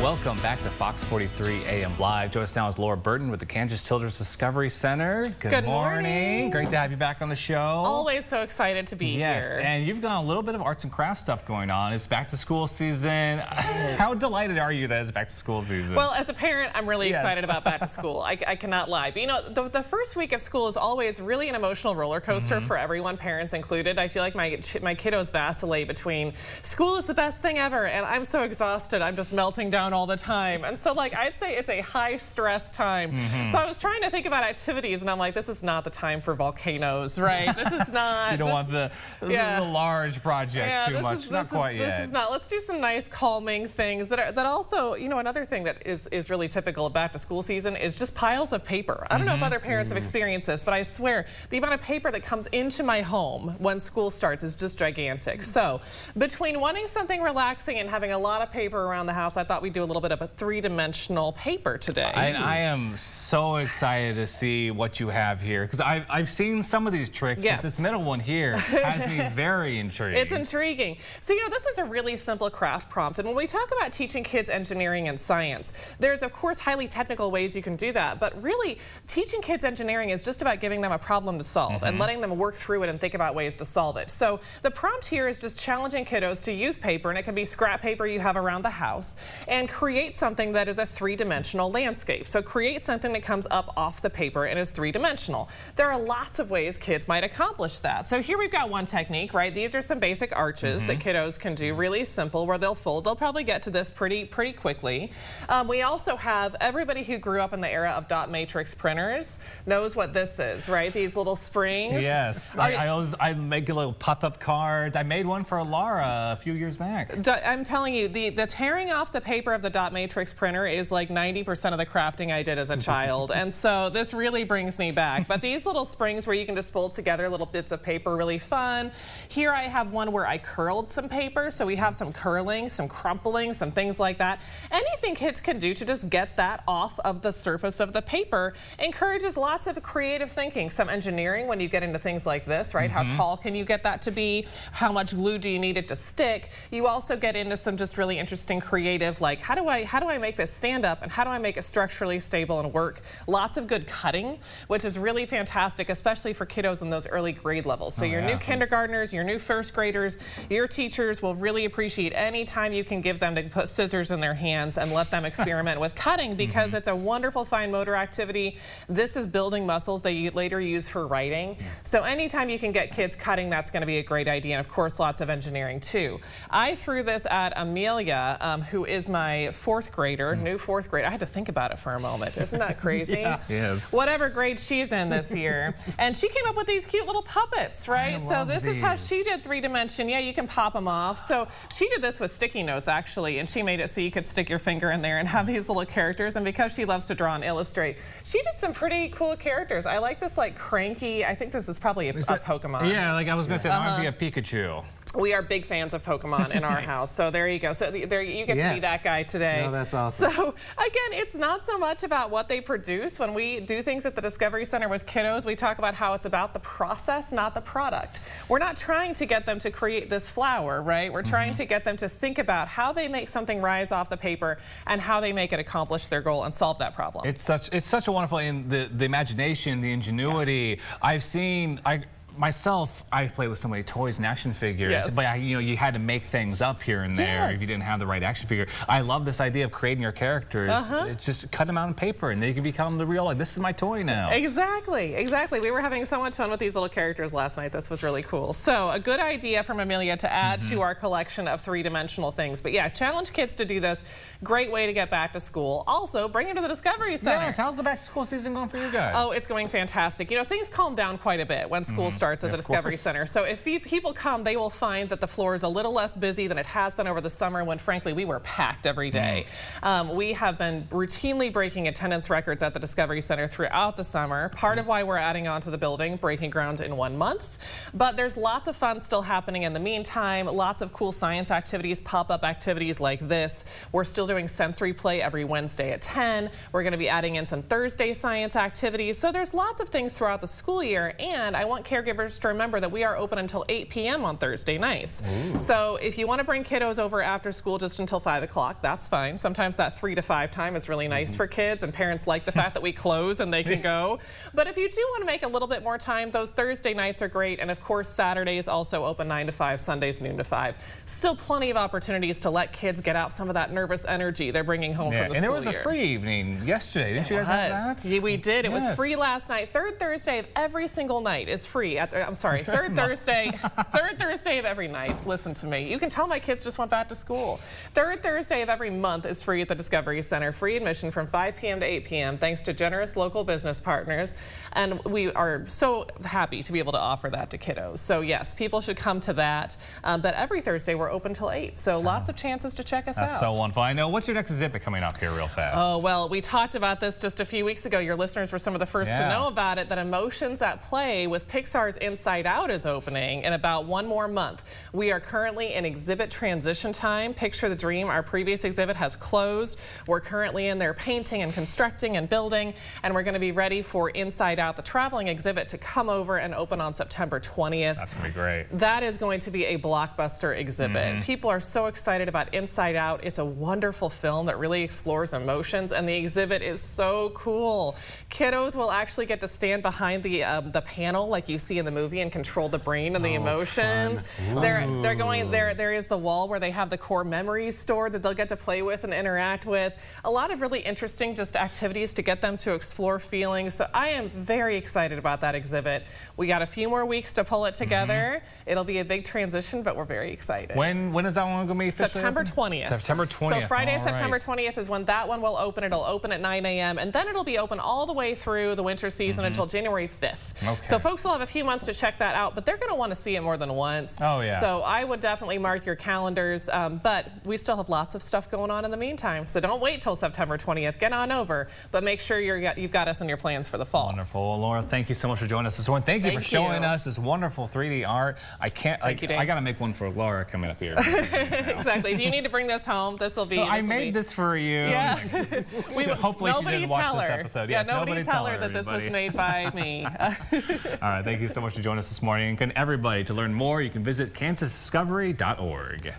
Welcome back to Fox 43 AM Live. Join us now is Laura Burton with the Kansas Children's Discovery Center. Good morning. Great to have you back on the show. Always so excited to be here. Yes, and you've got a little bit of arts and crafts stuff going on. It's back to school season. Yes. How delighted are you that it's back to school season? Well, as a parent, I'm really excited about back to school. I cannot lie. But you know, the first week of school is always really an emotional roller coaster for everyone, parents included. I feel like my kiddos vacillate between school is the best thing ever, and I'm so exhausted. I'm just melting down all the time. And so like I'd say it's a high stress time. So I was trying to think about activities and I'm like, this is not the time for volcanoes, right? This is not. You don't want the large projects too much. Not quite yet. This is not. Let's do some nice calming things that also, you know, another thing that is really typical of back to school season is just piles of paper. I don't know if other parents have experienced this, but I swear the amount of paper that comes into my home when school starts is just gigantic. So between wanting something relaxing and having a lot of paper around the house, I thought we'd do a little bit of a three-dimensional paper today. I am so excited to see what you have here because I've seen some of these tricks, but this middle one here has me very intrigued. It's intriguing. So you know, this is a really simple craft prompt, and when we talk about teaching kids engineering and science, there's of course highly technical ways you can do that, but really teaching kids engineering is just about giving them a problem to solve and letting them work through it and think about ways to solve it. So the prompt here is just challenging kiddos to use paper, and it can be scrap paper you have around the house, and create something that is a three-dimensional landscape. So create something that comes up off the paper and is three-dimensional. There are lots of ways kids might accomplish that. So here we've got one technique, right? These are some basic arches that kiddos can do, really simple, where they'll fold. They'll probably get to this pretty quickly. We also have everybody who grew up in the era of dot matrix printers knows what this is, right? These little springs. Yes, I make little pop-up cards. I made one for Laura a few years back. I'm telling you, the tearing off the paper of the dot matrix printer is like 90% of the crafting I did as a child, and so this really brings me back. But these little springs where you can just fold together little bits of paper, really fun. Here I have one where I curled some paper, so we have some curling, some crumpling, some things like that. Anything kids can do to just get that off of the surface of the paper encourages lots of creative thinking. Some engineering when you get into things like this, right? How tall can you get that to be? How much glue do you need it to stick? You also get into some just really interesting creative, like how do I make this stand up and how do I make it structurally stable and work? Lots of good cutting, which is really fantastic, especially for kiddos in those early grade levels. So your new kindergartners, your new first graders, your teachers will really appreciate any time you can give them to put scissors in their hands and let them experiment with cutting, because it's a wonderful fine motor activity. This is building muscles that you later use for writing. So anytime you can get kids cutting, that's going to be a great idea. And of course, lots of engineering too. I threw this at Amelia, who is my fourth grader, new fourth grader. I had to think about it for a moment. Isn't that crazy? Yes. Whatever grade she's in this year. And she came up with these cute little puppets, right? So this is how she did three-dimension. Yeah, you can pop them off. So she did this with sticky notes, actually, and she made it so you could stick your finger in there and have these little characters. And because she loves to draw and illustrate, she did some pretty cool characters. I like this like cranky, I think this is probably a Pokemon. Yeah, like I was going to say, that might be a Pikachu. We are big fans of Pokemon in our house, so there you go. So there you get to be that guy today. No, that's awesome. So again, it's not so much about what they produce. When we do things at the Discovery Center with kiddos, we talk about how it's about the process, not the product. We're not trying to get them to create this flower, right? We're trying to get them to think about how they make something rise off the paper and how they make it accomplish their goal and solve that problem. It's such a wonderful, and the imagination, the ingenuity. I've seen, myself, I play with so many toys and action figures, but you had to make things up here and there if you didn't have the right action figure. I love this idea of creating your characters. It's just cut them out on paper and they can become the real, like, this is my toy now. Exactly. We were having so much fun with these little characters last night. This was really cool. So a good idea from Amelia to add to our collection of three-dimensional things. But yeah, challenge kids to do this. Great way to get back to school. Also, bring them to the Discovery Center. Yes, how's the back to school season going for you guys? Oh, it's going fantastic. You know, things calm down quite a bit when school starts at the Discovery Center. So if people come, they will find that the floor is a little less busy than it has been over the summer when, frankly, we were packed every day. We have been routinely breaking attendance records at the Discovery Center throughout the summer. Part of why we're adding on to the building, breaking ground in 1 month. But there's lots of fun still happening in the meantime. Lots of cool science activities, pop-up activities like this. We're still doing sensory play every Wednesday at 10. We're going to be adding in some Thursday science activities. So there's lots of things throughout the school year, and I want caregivers caregivers to remember that we are open until 8 p.m. on Thursday nights. So if you want to bring kiddos over after school just until 5 o'clock, that's fine. Sometimes that 3 to 5 time is really nice for kids, and parents like the fact that we close and they can go. But if you do want to make a little bit more time, those Thursday nights are great. And of course, Saturdays also open 9 to 5, Sundays noon to 5. Still plenty of opportunities to let kids get out some of that nervous energy they're bringing home from the school year. And there was a free evening yesterday. Didn't you guys have that? Yeah, we did. It was free last night. Third Thursday of every single night is free. I'm sorry, third Thursday of every night. Listen to me. You can tell my kids just went back to school. Third Thursday of every month is free at the Discovery Center. Free admission from 5 p.m. to 8 p.m. thanks to generous local business partners. And we are so happy to be able to offer that to kiddos. So yes, people should come to that. But every Thursday we're open till 8. So lots of chances to check us out. That's so wonderful. I know. What's your next exhibit coming up here real fast? Oh, well, we talked about this just a few weeks ago. Your listeners were some of the first to know about it, that Emotions at Play with Pixar's Inside Out is opening in about 1 more month. We are currently in exhibit transition time. Picture the Dream, our previous exhibit, has closed. We're currently in there painting and constructing and building, and we're going to be ready for Inside Out, the traveling exhibit, to come over and open on September 20th. That's going to be great. That is going to be a blockbuster exhibit. People are so excited about Inside Out. It's a wonderful film that really explores emotions, and the exhibit is so cool. Kiddos will actually get to stand behind the panel like you see in the movie and control the brain and the emotions. They're going there. There is the wall where they have the core memories stored that they'll get to play with and interact with. A lot of really interesting just activities to get them to explore feelings. So I am very excited about that exhibit. We got a few more weeks to pull it together. It'll be a big transition, but we're very excited. When is that one going to be officially September open? 20th. September 20th. So Friday, September 20th is when that one will open. It'll open at 9 a.m. and then it'll be open all the way through the winter season until January 5th. So folks will have a few months to check that out, but they're going to want to see it more than once. Oh, yeah. So I would definitely mark your calendars, but we still have lots of stuff going on in the meantime. So don't wait till September 20th. Get on over, but make sure you've got us in your plans for the fall. Wonderful. Well, Laura, thank you so much for joining us this morning. Thank you for showing us this wonderful 3D art. I got to make one for Laura coming up here. Exactly. Do you need to bring this home? This will be. I made this for you. Yeah. Hopefully she didn't watch this episode. Yeah, nobody tell her that this was made by me. All right. Thank you so much for joining us this morning. And everybody, to learn more, you can visit kansasdiscovery.org.